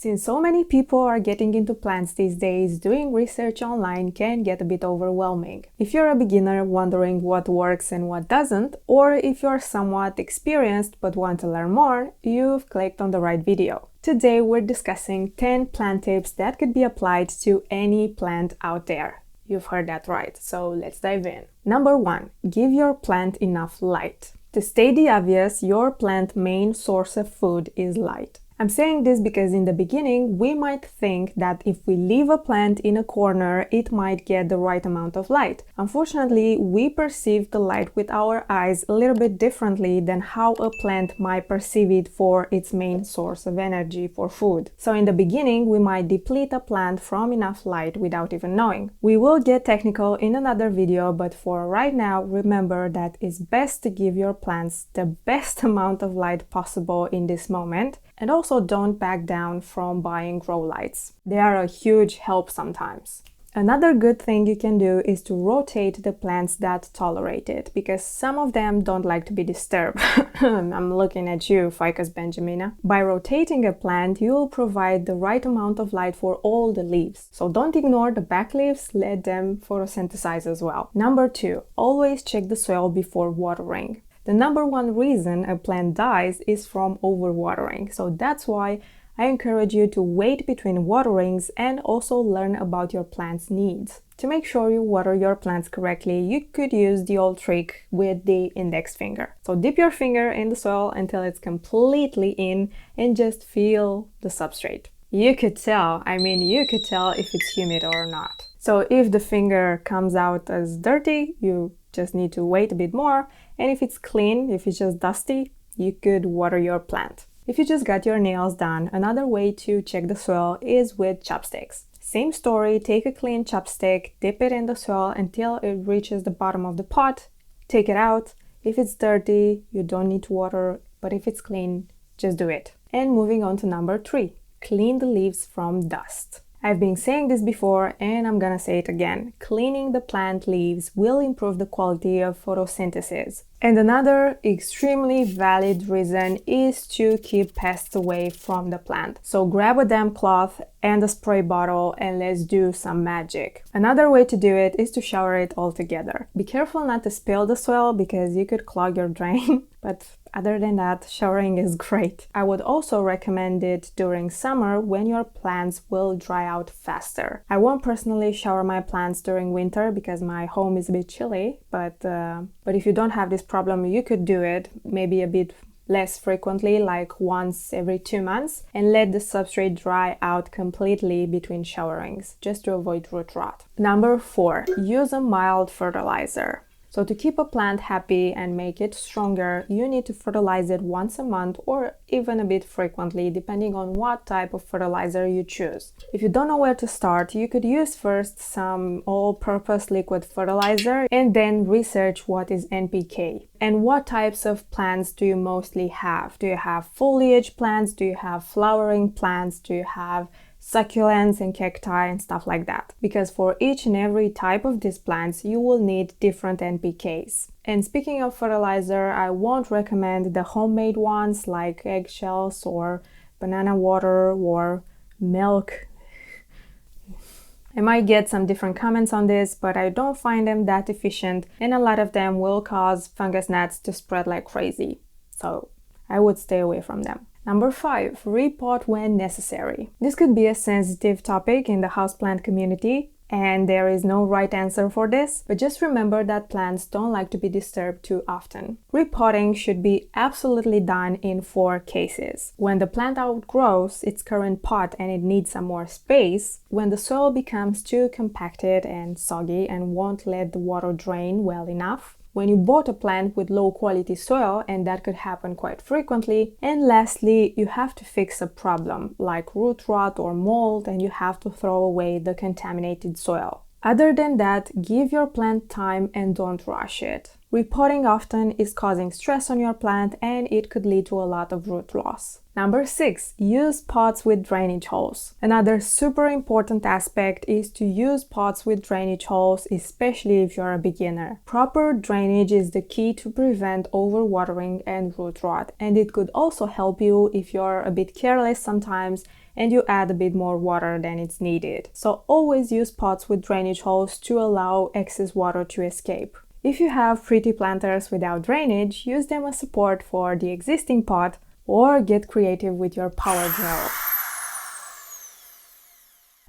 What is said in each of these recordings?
Since so many people are getting into plants these days, doing research online can get a bit overwhelming. If you're a beginner wondering what works and what doesn't, or if you're somewhat experienced but want to learn more, you've clicked on the right video. Today we're discussing 10 plant tips that could be applied to any plant out there. You've heard that right, so let's dive in. Number 1. Give your plant enough light. To state the obvious, your plant's main source of food is light. I'm saying this because in the beginning, we might think that if we leave a plant in a corner, it might get the right amount of light. Unfortunately, we perceive the light with our eyes a little bit differently than how a plant might perceive it for its main source of energy for food. So in the beginning, we might deplete a plant from enough light without even knowing. We will get technical in another video, but for right now, remember that it's best to give your plants the best amount of light possible in this moment. And also don't back down from buying grow lights. They are a huge help sometimes. Another good thing you can do is to rotate the plants that tolerate it, because some of them don't like to be disturbed. I'm looking at you, Ficus benjamina. By rotating a plant, you will provide the right amount of light for all the leaves. So don't ignore the back leaves, let them photosynthesize as well. Number 2, always check the soil before watering. The number one reason a plant dies is from overwatering, so that's why I encourage you to wait between waterings and also learn about your plant's needs. To make sure you water your plants correctly, you could use the old trick with the index finger. So dip your finger in the soil until it's completely in and just feel the substrate. You could tell if it's humid or not. So if the finger comes out as dirty, you just need to wait a bit more. And if it's clean, if it's just dusty, you could water your plant. If you just got your nails done, another way to check the soil is with chopsticks. Same story, take a clean chopstick, dip it in the soil until it reaches the bottom of the pot, take it out. If it's dirty, you don't need to water, but if it's clean, just do it. And moving on to number 3, clean the leaves from dust. I've been saying this before and I'm gonna say it again. Cleaning the plant leaves will improve the quality of photosynthesis. And another extremely valid reason is to keep pests away from the plant. So grab a damp cloth and a spray bottle and let's do some magic. Another way to do it is to shower it all together. Be careful not to spill the soil because you could clog your drain, but other than that, showering is great. I would also recommend it during summer when your plants will dry out faster. I won't personally shower my plants during winter because my home is a bit chilly, but if you don't have this problem, you could do it maybe a bit less frequently, like once every 2 months, and let the substrate dry out completely between showerings, just to avoid root rot. Number 4, use a mild fertilizer. So to keep a plant happy and make it stronger, you need to fertilize it once a month or even a bit frequently, depending on what type of fertilizer you choose. If you don't know where to start, you could use first some all-purpose liquid fertilizer and then research what is NPK. And what types of plants do you mostly have? Do you have foliage plants? Do you have flowering plants? Do you have succulents and cacti and stuff like that? Because for each and every type of these plants, you will need different NPKs. And speaking of fertilizer, I won't recommend the homemade ones like eggshells or banana water or milk. I might get some different comments on this, but I don't find them that efficient and a lot of them will cause fungus gnats to spread like crazy. So I would stay away from them. Number 5, repot when necessary. This could be a sensitive topic in the houseplant community, and there is no right answer for this, but just remember that plants don't like to be disturbed too often. Repotting should be absolutely done in 4 cases. When the plant outgrows its current pot and it needs some more space, when the soil becomes too compacted and soggy and won't let the water drain well enough, when you bought a plant with low quality soil, and that could happen quite frequently. And lastly, you have to fix a problem like root rot or mold, and you have to throw away the contaminated soil. Other than that, give your plant time and don't rush it. Repotting often is causing stress on your plant and it could lead to a lot of root loss. Number 6, use pots with drainage holes. Another super important aspect is to use pots with drainage holes, especially if you're a beginner. Proper drainage is the key to prevent overwatering and root rot, and it could also help you if you're a bit careless sometimes and you add a bit more water than it's needed. So always use pots with drainage holes to allow excess water to escape. If you have pretty planters without drainage, use them as support for the existing pot or get creative with your power drill.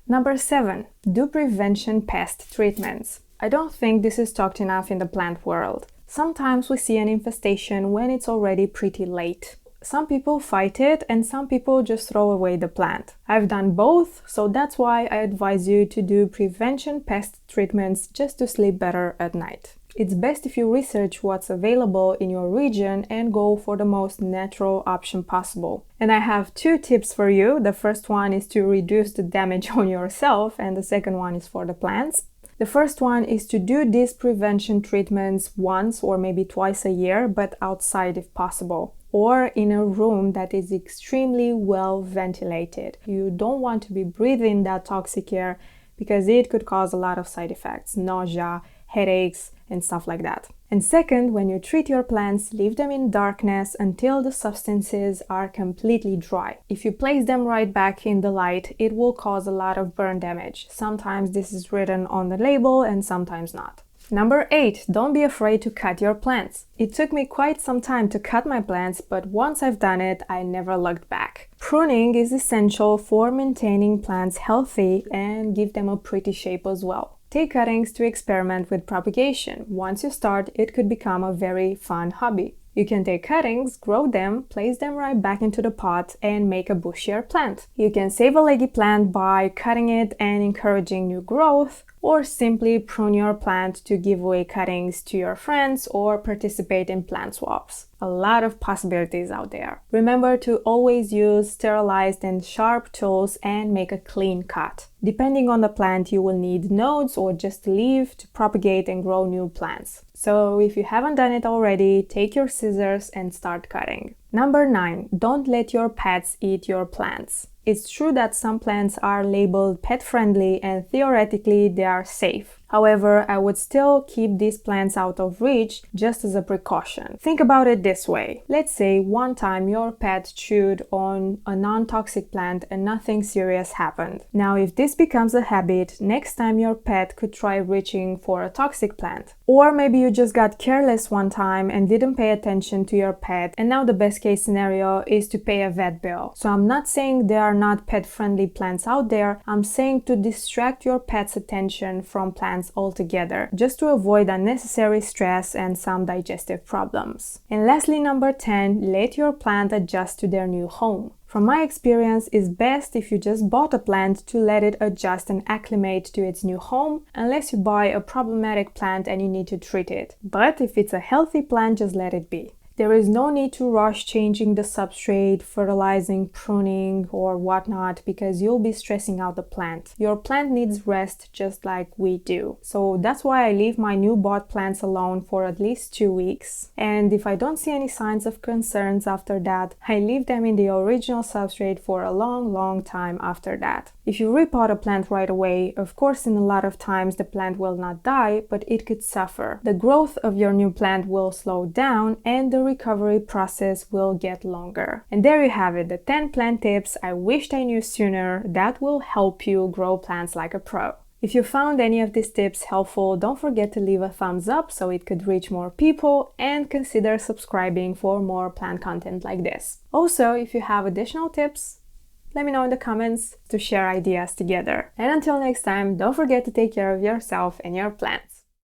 Number 7. Do prevention pest treatments. I don't think this is talked enough in the plant world. Sometimes we see an infestation when it's already pretty late. Some people fight it and some people just throw away the plant. I've done both, so that's why I advise you to do prevention pest treatments just to sleep better at night. It's best if you research what's available in your region and go for the most natural option possible. And I have 2 tips for you. The first one is to reduce the damage on yourself, and the second one is for the plants. The first one is to do these prevention treatments once or maybe twice a year, but outside if possible, or in a room that is extremely well ventilated. You don't want to be breathing that toxic air because it could cause a lot of side effects, nausea, headaches, and stuff like that. And second, when you treat your plants, leave them in darkness until the substances are completely dry. If you place them right back in the light, it will cause a lot of burn damage. Sometimes this is written on the label and sometimes not. Number 8. Don't be afraid to cut your plants. It took me quite some time to cut my plants, but once I've done it, I never looked back. Pruning is essential for maintaining plants healthy and give them a pretty shape as well. Take cuttings to experiment with propagation. Once you start, it could become a very fun hobby. You can take cuttings, grow them, place them right back into the pot, and make a bushier plant. You can save a leggy plant by cutting it and encouraging new growth, or simply prune your plant to give away cuttings to your friends or participate in plant swaps. A lot of possibilities out there. Remember to always use sterilized and sharp tools and make a clean cut. Depending on the plant, you will need nodes or just leaf to propagate and grow new plants. So if you haven't done it already, take your scissors and start cutting. Number 9. Don't let your pets eat your plants. It's true that some plants are labeled pet-friendly and theoretically they are safe. However, I would still keep these plants out of reach just as a precaution. Think about it this way. Let's say one time your pet chewed on a non-toxic plant and nothing serious happened. Now, if this becomes a habit, next time your pet could try reaching for a toxic plant. Or maybe you just got careless one time and didn't pay attention to your pet, and now the best case scenario is to pay a vet bill. So I'm not saying there are not pet-friendly plants out there. I'm saying to distract your pet's attention from plants altogether, just to avoid unnecessary stress and some digestive problems. And lastly, number 10, let your plant adjust to their new home. From my experience, it's best if you just bought a plant to let it adjust and acclimate to its new home, unless you buy a problematic plant and you need to treat it. But if it's a healthy plant, just let it be. There is no need to rush changing the substrate, fertilizing, pruning, or whatnot, because you'll be stressing out the plant. Your plant needs rest just like we do. So that's why I leave my new bought plants alone for at least 2 weeks. And if I don't see any signs of concerns after that, I leave them in the original substrate for a long time after that. If you repot a plant right away, of course in a lot of times the plant will not die, but it could suffer. The growth of your new plant will slow down and the recovery process will get longer. And there you have it, the 10 plant tips I wished I knew sooner that will help you grow plants like a pro. If you found any of these tips helpful, don't forget to leave a thumbs up so it could reach more people, and consider subscribing for more plant content like this. Also, if you have additional tips, let me know in the comments to share ideas together. And until next time, don't forget to take care of yourself and your plants.